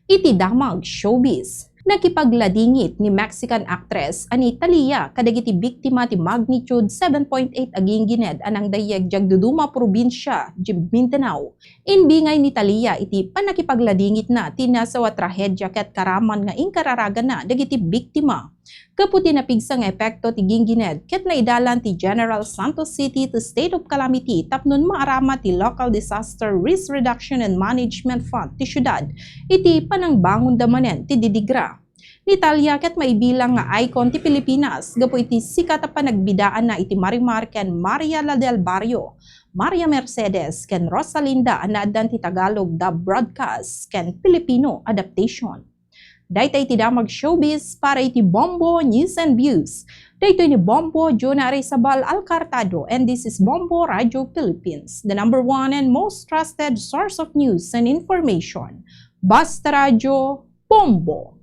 Iti damag showbiz. Nakipagladingit ni Mexican actress ani Talia kadagiti biktima ti magnitude 7.8 aging gined anang dayeg Jagduduma probinsya, Mindanao. Inbingay ni Talia iti panakipagladingit na tinasawa trahedya ket karaman nga inkararagan na dagiti biktima. Kaputi na pigsa nga epekto ti gingined ket naidalan ti General Santos City to state of calamity tapnon maarama ti Local Disaster Risk Reduction and Management Fund ti syudad iti panangbangon damanen ti Didigra. Ni Talia ket maibilang nga icon ti Pilipinas gapu iti sikat a panagbidaan na iti Marimar ken Maria la del Barrio, Maria Mercedes ken Rosalinda anaadan ti Tagalog dub broadcast ken Filipino adaptation. Daytoy ti damag showbiz para iti Bombo News and Views. Daytoy ni Bombo Jonah Rizabal Alcartado and this is Bombo Radio Philippines, the #1 and most trusted source of news and information. Basta Radio, Bombo!